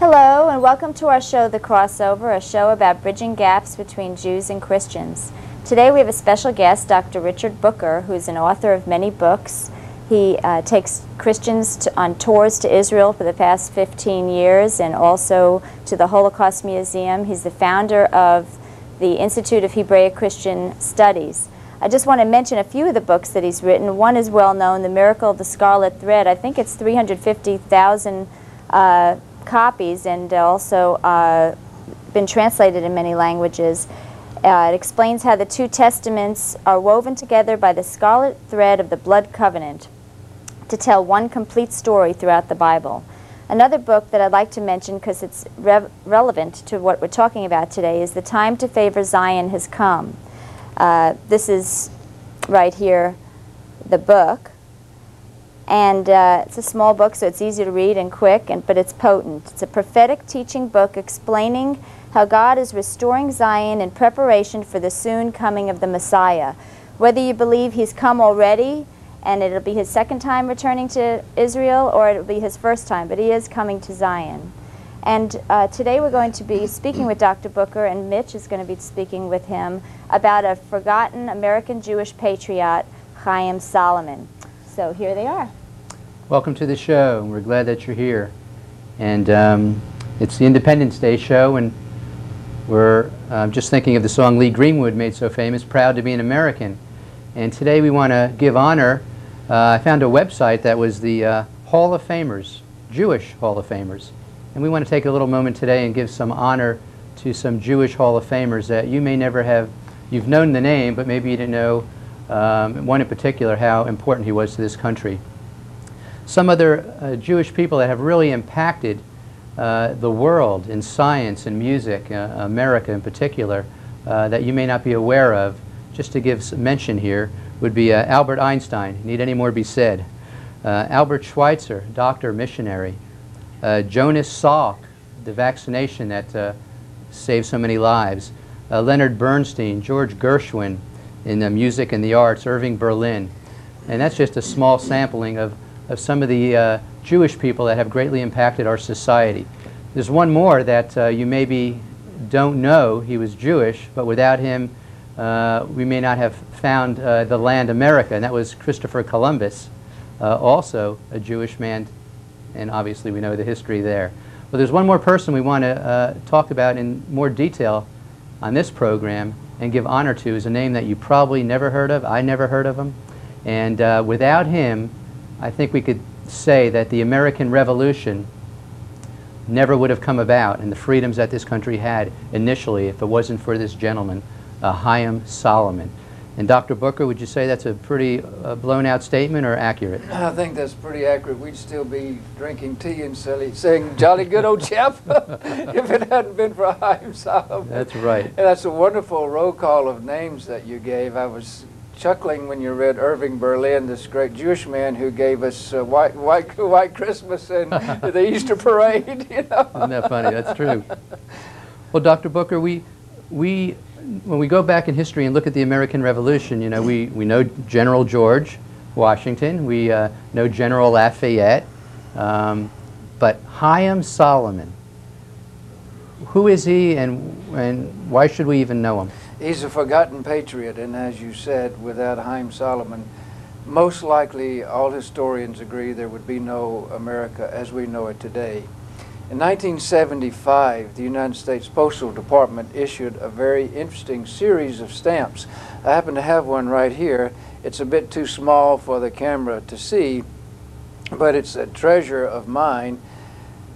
Hello and welcome to our show, The Crossover, a show about bridging gaps between Jews and Christians. Today we have a special guest, Dr. Richard Booker, who's an author of many books. He takes Christians on tours to Israel for the past 15 years and also to the Holocaust Museum. He's the founder of the Institute of Hebraic Christian Studies. I just want to mention a few of the books that he's written. One is well known, The Miracle of the Scarlet Thread. I think it's 350,000 copies and also been translated in many languages. It explains how the two testaments are woven together by the scarlet thread of the blood covenant to tell one complete story throughout the Bible. Another book that I'd like to mention because it's relevant to what we're talking about today is The Time to Favor Zion Has Come. This is right here, the book. And it's a small book, so it's easy to read and quick, but it's potent. It's a prophetic teaching book explaining how God is restoring Zion in preparation for the soon coming of the Messiah. Whether you believe he's come already and it'll be his second time returning to Israel or it'll be his first time, but he is coming to Zion. And today we're going to be speaking with Dr. Booker, and Mitch is going to be speaking with him about a forgotten American Jewish patriot, Haym Solomon. So here they are. Welcome to the show. We're glad that you're here. And it's the Independence Day show, and we're just thinking of the song Lee Greenwood made so famous, Proud to be an American. And today we want to give honor. I found a website that was the Hall of Famers, Jewish Hall of Famers. And we want to take a little moment today and give some honor to some Jewish Hall of Famers that you may never have, you've known the name, but maybe you didn't know one in particular, how important he was to this country. Some other Jewish people that have really impacted the world in science and music, America in particular, that you may not be aware of, just to give some mention here, would be Albert Einstein. Need any more be said? Albert Schweitzer, doctor, missionary. Jonas Salk, the vaccination that saved so many lives. Leonard Bernstein, George Gershwin, in the music and the arts, Irving Berlin. And that's just a small sampling of some of the Jewish people that have greatly impacted our society. There's one more that you maybe don't know. He was Jewish, but without him we may not have found the land America, and that was Christopher Columbus, also a Jewish man, and obviously we know the history there. Well, there's one more person we want to talk about in more detail on this program and give honor to, is a name that you probably never heard of. I never heard of him. And without him, I think we could say that the American Revolution never would have come about, and the freedoms that this country had initially, if it wasn't for this gentleman, Haym Solomon. And Dr. Booker, would you say that's a pretty blown out statement or accurate? I think that's pretty accurate. We'd still be drinking tea and saying jolly good old chap if it hadn't been for Haym Solomon. That's right. And that's a wonderful roll call of names that you gave. I was chuckling when you read Irving Berlin, this great Jewish man who gave us White Christmas and the Easter parade. You know? Isn't that funny? That's true. Well, Dr. Booker, when we go back in history and look at the American Revolution, you know, we know General George Washington, we know General Lafayette, but Haym Solomon, who is he and why should we even know him? He's a forgotten patriot, and as you said, without Haym Solomon, most likely all historians agree there would be no America as we know it today. In 1975, the United States Postal Department issued a very interesting series of stamps. I happen to have one right here. It's a bit too small for the camera to see, but it's a treasure of mine.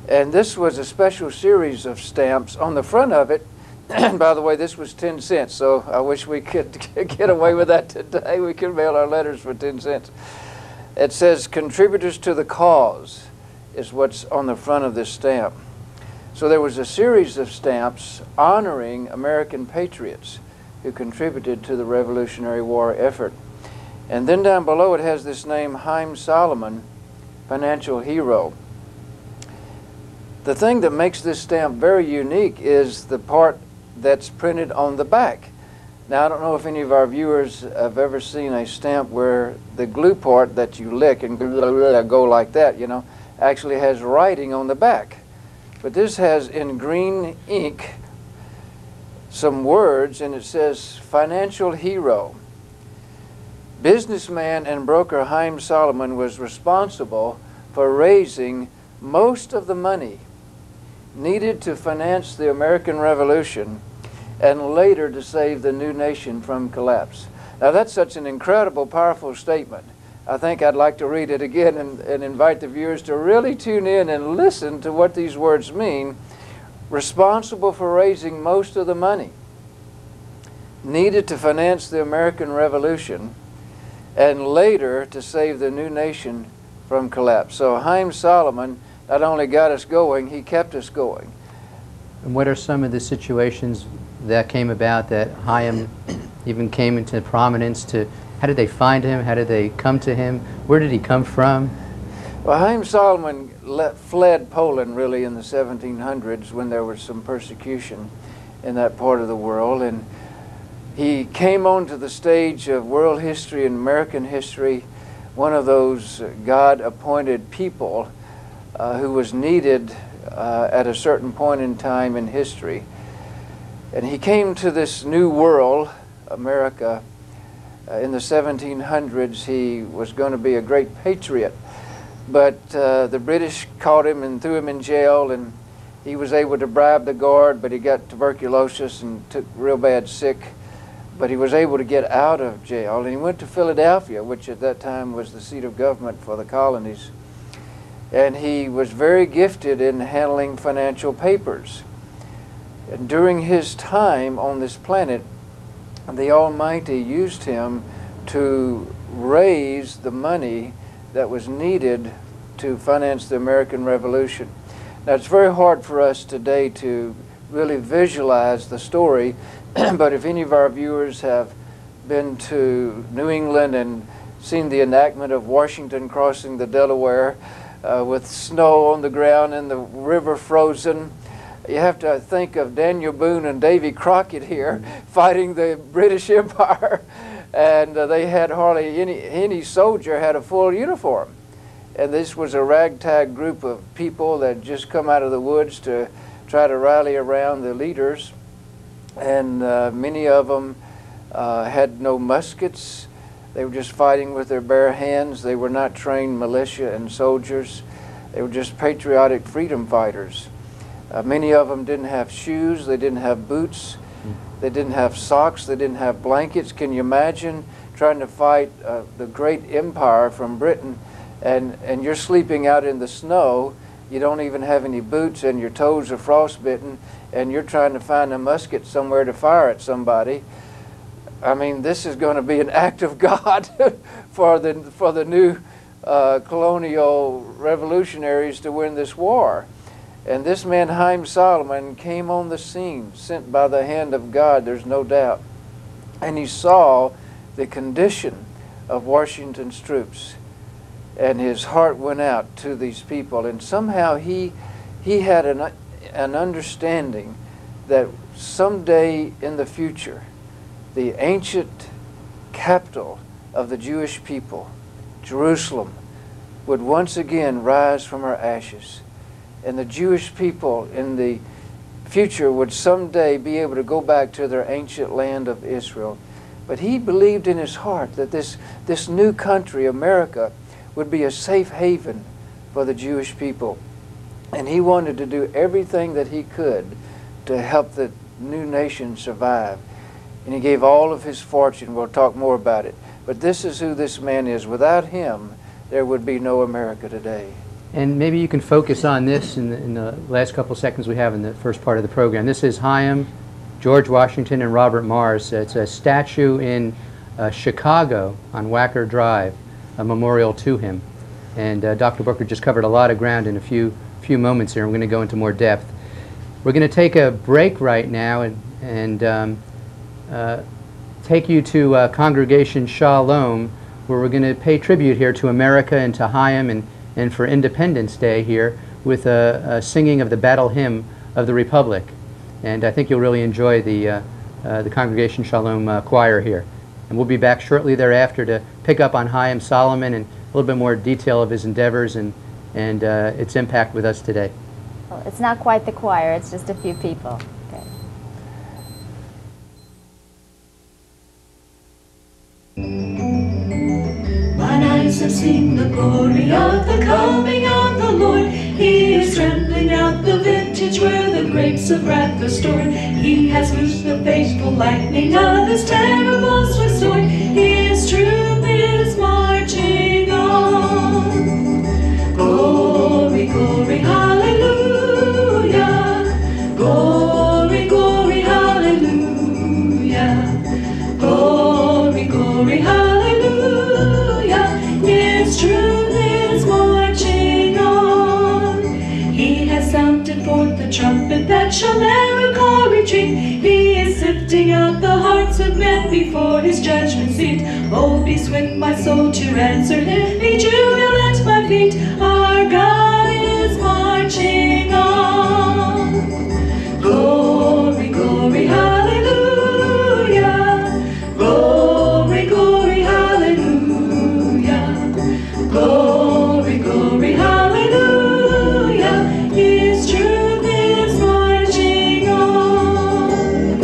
And this was a special series of stamps. On the front of it, and by the way, this was 10 cents, so I wish we could get away with that today. We could mail our letters for 10 cents. It says, "Contributors to the cause," is what's on the front of this stamp. So there was a series of stamps honoring American patriots who contributed to the Revolutionary War effort. And then down below it has this name, Haym Solomon, financial hero. The thing that makes this stamp very unique is the part that's printed on the back. Now, I don't know if any of our viewers have ever seen a stamp where the glue part that you lick and go like that, you know, actually has writing on the back. But this has in green ink some words, and it says, financial hero. Businessman and broker Haym Solomon was responsible for raising most of the money needed to finance the American Revolution and later to save the new nation from collapse. Now that's such an incredible, powerful statement. I think I'd like to read it again and invite the viewers to really tune in and listen to what these words mean. Responsible for raising most of the money needed to finance the American Revolution and later to save the new nation from collapse. So Haym Solomon not only got us going, he kept us going. And what are some of the situations that came about that Haim even came into prominence? How did they find him? How did they come to him? Where did he come from? Well, Haym Solomon fled Poland really in the 1700s when there was some persecution in that part of the world, and he came onto the stage of world history and American history, one of those God-appointed people who was needed at a certain point in time in history. And he came to this new world, America, in the 1700s. He was going to be a great patriot, but the British caught him and threw him in jail, and he was able to bribe the guard, but he got tuberculosis and took real bad sick. But he was able to get out of jail, and he went to Philadelphia, which at that time was the seat of government for the colonies. And he was very gifted in handling financial papers. And during his time on this planet, the Almighty used him to raise the money that was needed to finance the American Revolution. Now, it's very hard for us today to really visualize the story, but if any of our viewers have been to New England and seen the enactment of Washington crossing the Delaware with snow on the ground and the river frozen, you have to think of Daniel Boone and Davy Crockett here fighting the British Empire, and they had hardly any soldier had a full uniform. And this was a ragtag group of people that just come out of the woods to try to rally around the leaders, and many of them had no muskets. They were just fighting with their bare hands. They were not trained militia and soldiers. They were just patriotic freedom fighters. Many of them didn't have shoes. They didn't have boots. They didn't have socks. They didn't have blankets. Can you imagine trying to fight the great empire from Britain, and you're sleeping out in the snow? You don't even have any boots, and your toes are frostbitten, and you're trying to find a musket somewhere to fire at somebody. I mean, this is going to be an act of God for the new colonial revolutionaries to win this war. And this man, Haym Solomon, came on the scene, sent by the hand of God, there's no doubt. And he saw the condition of Washington's troops, and his heart went out to these people. And somehow he had an understanding that someday in the future, the ancient capital of the Jewish people, Jerusalem, would once again rise from her ashes. And the Jewish people in the future would someday be able to go back to their ancient land of Israel. But he believed in his heart that this new country, America, would be a safe haven for the Jewish people. And he wanted to do everything that he could to help the new nation survive. And he gave all of his fortune. We'll talk more about it. But this is who this man is. Without him, there would be no America today. And maybe you can focus on this in the last couple seconds we have in the first part of the program. This is Haim, George Washington, and Robert Morris. It's a statue in Chicago on Wacker Drive, a memorial to him. And Dr. Booker just covered a lot of ground in a few moments here. We're going to go into more depth. We're going to take a break right now and take you to Congregation Shalom, where we're going to pay tribute here to America and to Haim, and for Independence Day here with a singing of the battle hymn of the Republic. And I think you'll really enjoy the Congregation Shalom choir here. And we'll be back shortly thereafter to pick up on Haym Solomon and a little bit more detail of his endeavors and its impact with us today. people. It's not quite the choir, it's just a few people. Okay. Mine eyes have seen the glory of the coming of the Lord. He is trampling out the vintage where the grapes of wrath are stored. He has loosed the faithful lightning of his terrible swift sword. His truth is marching on. Glory, glory, hallelujah. Glory, glory, hallelujah. Glory, glory, hallelujah. His truth is marching on. He has sounded forth the trumpet that shall never call retreat. He is sifting out the hearts of men before his judgment seat. Oh, be swift, my soul, to answer him. Be jubilant, my feet. Our God is marching on. Glory, glory, hallelujah. Glory, glory, hallelujah. Glory, glory, hallelujah. His truth is marching on.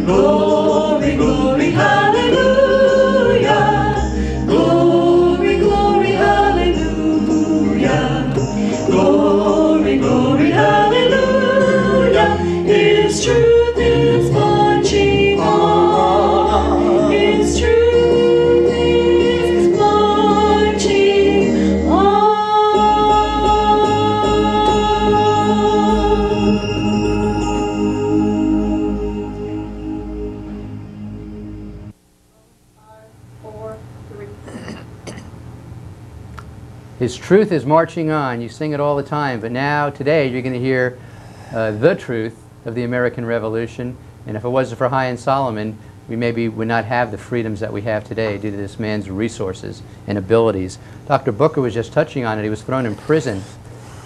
Glory, glory, hallelujah. Glory, glory, hallelujah. Glory, glory, hallelujah. His truth is marching on. His truth is marching on. His truth is marching on. You sing it all the time, but now, today, you're going to hear the truth of the American Revolution. And if it wasn't for Haym Solomon, we maybe would not have the freedoms that we have today due to this man's resources and abilities. Dr. Booker was just touching on it. He was thrown in prison.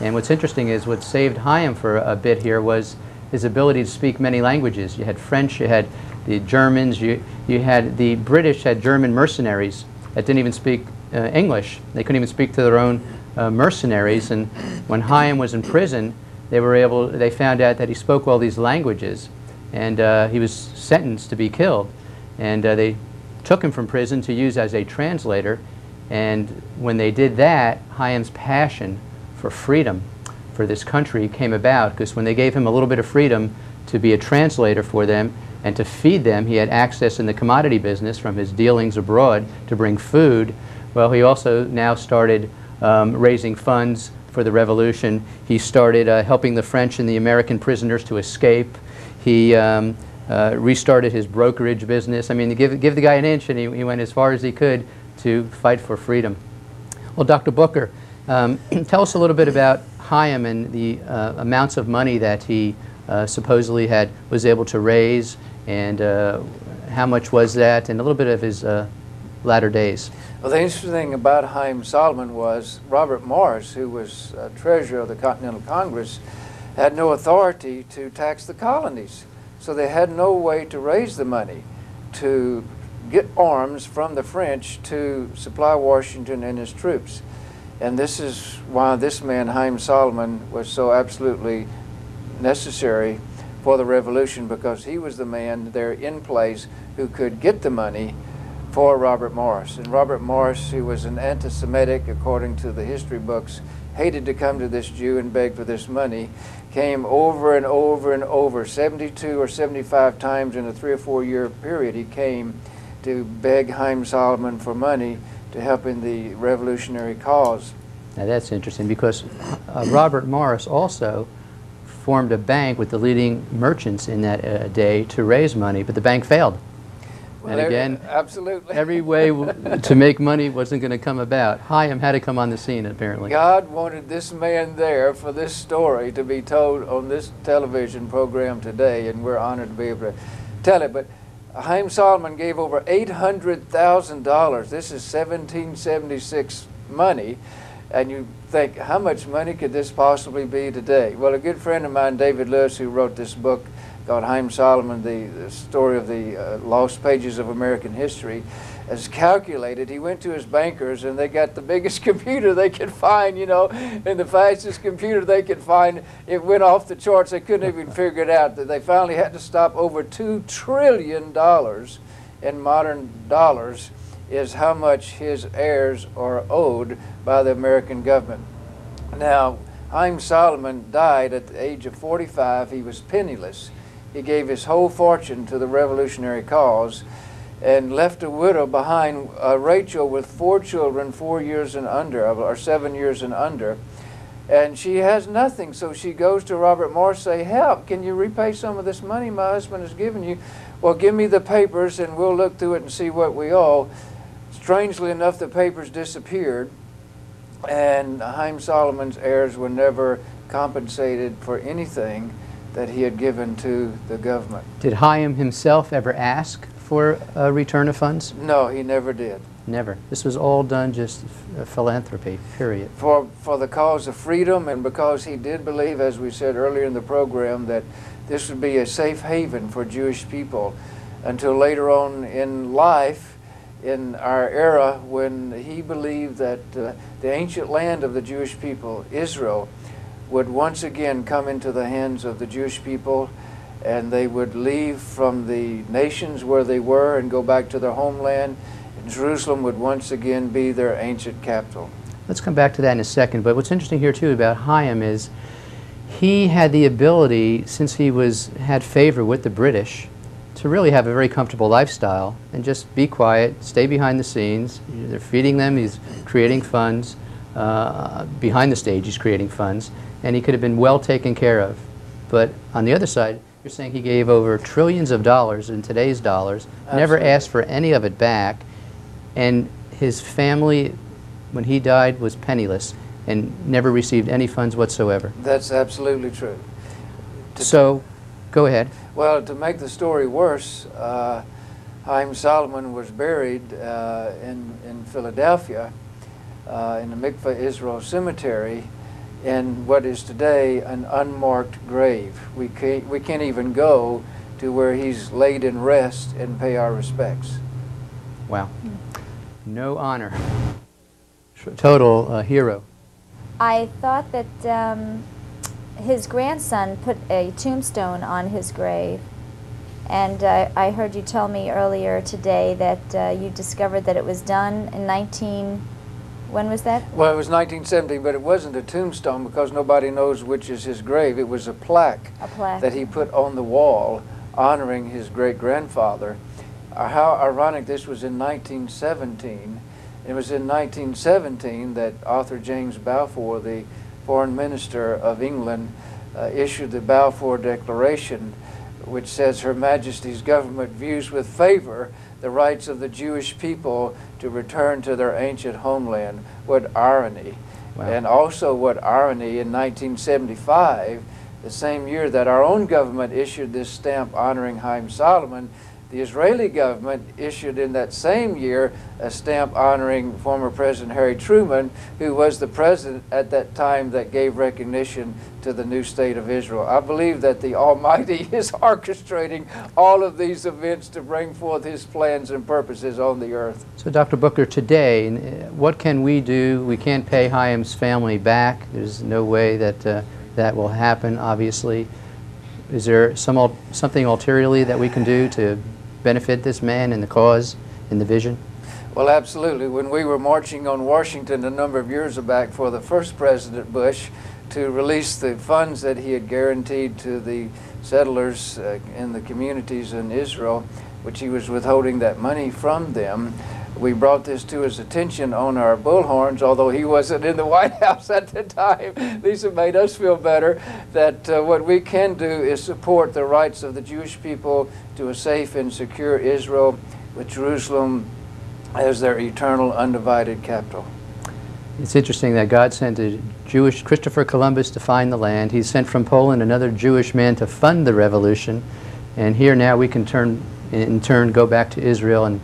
And what's interesting is what saved Haym for a bit here was his ability to speak many languages. You had French, you had the Germans, you had the British had German mercenaries that didn't even speak English. They couldn't even speak to their own mercenaries. And when Haym was in prison, they found out that he spoke all these languages, and he was sentenced to be killed. And they took him from prison to use as a translator. And when they did that, Haym's passion for freedom for this country came about, because when they gave him a little bit of freedom to be a translator for them and to feed them, he had access in the commodity business from his dealings abroad to bring food. Well, he also now started raising funds for the revolution. He started helping the French and the American prisoners to escape. He restarted his brokerage business. I mean, to give the guy an inch, and he went as far as he could to fight for freedom. Well, Dr. Booker, tell us a little bit about Haym and the amounts of money that he supposedly was able to raise, and how much was that, and a little bit of his latter days. Well, the interesting thing about Haym Solomon was Robert Morris, who was treasurer of the Continental Congress, had no authority to tax the colonies. So they had no way to raise the money to get arms from the French to supply Washington and his troops. And this is why this man, Haym Solomon, was so absolutely necessary for the revolution, because he was the man there in place who could get the money for Robert Morris. And Robert Morris, who was an anti-Semitic, according to the history books, hated to come to this Jew and beg for this money, came over and over and over, 72 or 75 times in a 3 or 4 year period. He came to beg Haym Solomon for money to help in the revolutionary cause. Now that's interesting, because Robert Morris also formed a bank with the leading merchants in that day to raise money, but the bank failed. Well, and again, absolutely, every way to make money wasn't going to come about. Haym had to come on the scene, apparently. God wanted this man there for this story to be told on this television program today, and we're honored to be able to tell it. But Haym Solomon gave over $800,000. This is 1776 money. And you think, how much money could this possibly be today? Well, a good friend of mine, David Lewis, who wrote this book called Haym Solomon, the story of the lost pages of American history, as calculated. He went to his bankers, and they got the biggest computer they could find, you know, and the fastest computer they could find. It went off the charts. They couldn't even figure it out. They finally had to stop. Over $2 trillion in modern dollars is how much his heirs are owed by the American government. Now, Haym Solomon died at the age of 45. He was penniless. He gave his whole fortune to the revolutionary cause and left a widow behind, Rachel, with 4 children, 4 years and under, or 7 years and under. And she has nothing, so she goes to Robert Morris, say, help, can you repay some of this money my husband has given you? Well, give me the papers and we'll look through it and see what we owe. Strangely enough, the papers disappeared, and Haym Solomon's heirs were never compensated for anything that he had given to the government. Did Haim himself ever ask for a return of funds? No, he never did. Never. This was all done just philanthropy, period. For the cause of freedom, and because he did believe, as we said earlier in the program, that this would be a safe haven for Jewish people until later on in life, in our era, when he believed that the ancient land of the Jewish people, Israel, would once again come into the hands of the Jewish people, and they would leave from the nations where they were and go back to their homeland. And Jerusalem would once again be their ancient capital. Let's come back to that in a second, but what's interesting here too about Haim is he had the ability, since he had favor with the British, to really have a very comfortable lifestyle and just be quiet, stay behind the scenes. They're feeding them, he's creating funds. Behind the stage he's creating funds, and he could have been well taken care of. But on the other side, you're saying he gave over trillions of dollars in today's dollars, never asked for any of it back, and his family, when he died, was penniless and never received any funds whatsoever. That's absolutely true. So, go ahead. Well, to make the story worse, Haym Solomon was buried in Philadelphia in the Mikveh Israel Cemetery in what is today an unmarked grave. We can't even go to where he's laid in rest and pay our respects. Wow. No honor. Total hero. I thought that his grandson put a tombstone on his grave, and I heard you tell me earlier today that you discovered that it was done in when was that? Well, it was 1970, but it wasn't a tombstone because nobody knows which is his grave. It was a plaque that he put on the wall honoring his great-grandfather. How ironic, this was in 1917. It was in 1917 that Arthur James Balfour, the Foreign Minister of England, issued the Balfour Declaration, which says Her Majesty's government views with favor the rights of the Jewish people to return to their ancient homeland. What irony. Wow. And also what irony, in 1975, the same year that our own government issued this stamp honoring Haym Solomon, the Israeli government issued in that same year a stamp honoring former President Harry Truman, who was the president at that time that gave recognition to the new state of Israel. I believe that the Almighty is orchestrating all of these events to bring forth His plans and purposes on the earth. So, Dr. Booker, today, what can we do? We can't pay Haim's family back. There's no way that that will happen, obviously. Is there something ulteriorly that we can do to benefit this man and the cause and the vision? Well, absolutely. When we were marching on Washington a number of years back for the first President Bush to release the funds that he had guaranteed to the settlers in the communities in Israel, which he was withholding that money from them, we brought this to his attention on our bullhorns, although he wasn't in the White House at the time. These have made us feel better that what we can do is support the rights of the Jewish people to a safe and secure Israel, with Jerusalem as their eternal undivided capital. It's interesting that God sent a Jewish Christopher Columbus to find the land. He sent from Poland another Jewish man to fund the revolution. And here now we can in turn go back to Israel. And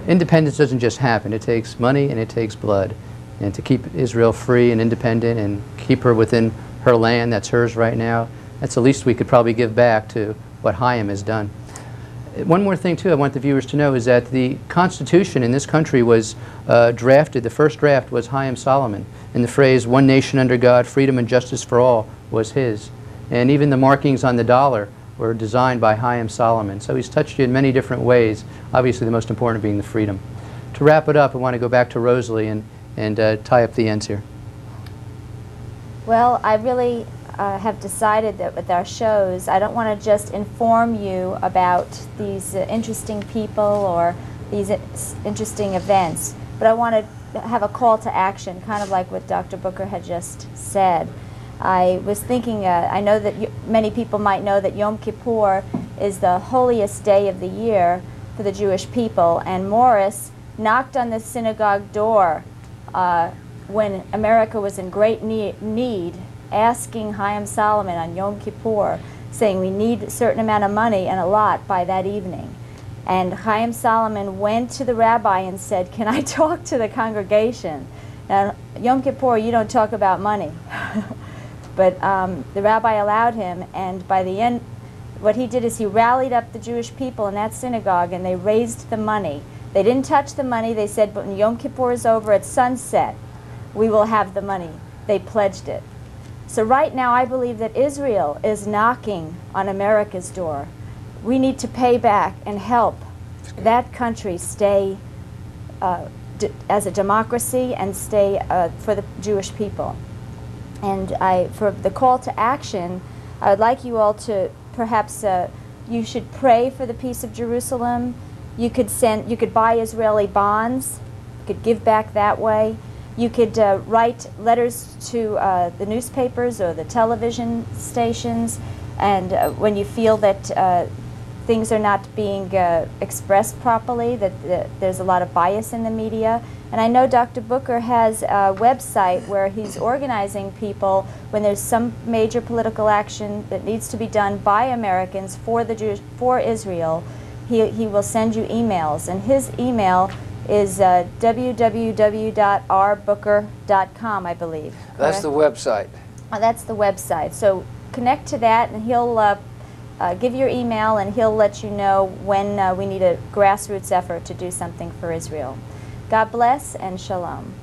independence doesn't just happen. It takes money and it takes blood. And to keep Israel free and independent and keep her within her land that's hers right now, that's the least we could probably give back to what Haim has done. one more thing, too, I want the viewers to know is that the Constitution in this country was drafted, the first draft was Haym Solomon, and the phrase, "one nation under God, freedom and justice for all," was his. And even the markings on the dollar were designed by Haym Solomon. So he's touched you in many different ways, obviously the most important being the freedom. To wrap it up, I want to go back to Rosalie and tie up the ends here. Well, I really have decided that with our shows, I don't want to just inform you about these interesting people or these interesting events, but I want to have a call to action, kind of like what Dr. Booker had just said. I was thinking, I know that many people might know that Yom Kippur is the holiest day of the year for the Jewish people, and Morris knocked on the synagogue door when America was in great need, asking Haym Solomon on Yom Kippur, saying we need a certain amount of money and a lot by that evening. And Haym Solomon went to the rabbi and said, "Can I talk to the congregation?" Now, Yom Kippur, you don't talk about money. But the rabbi allowed him, and by the end, what he did is he rallied up the Jewish people in that synagogue, and they raised the money. They didn't touch the money. They said, "But when Yom Kippur is over at sunset, we will have the money." They pledged it. So right now, I believe that Israel is knocking on America's door. We need to pay back and help that country stay as a democracy and stay for the Jewish people. And for the call to action, I would like you all to perhaps, you should pray for the peace of Jerusalem. You could buy Israeli bonds. You could give back that way. You could write letters to the newspapers or the television stations, and when you feel that things are not being expressed properly, that there's a lot of bias in the media. And I know Dr. Booker has a website where he's organizing people when there's some major political action that needs to be done by Americans for Israel. He will send you emails, and his email is www.rbooker.com, I believe. That's the website. Oh, that's the website. So connect to that, and he'll give your email, and he'll let you know when we need a grassroots effort to do something for Israel. God bless and shalom.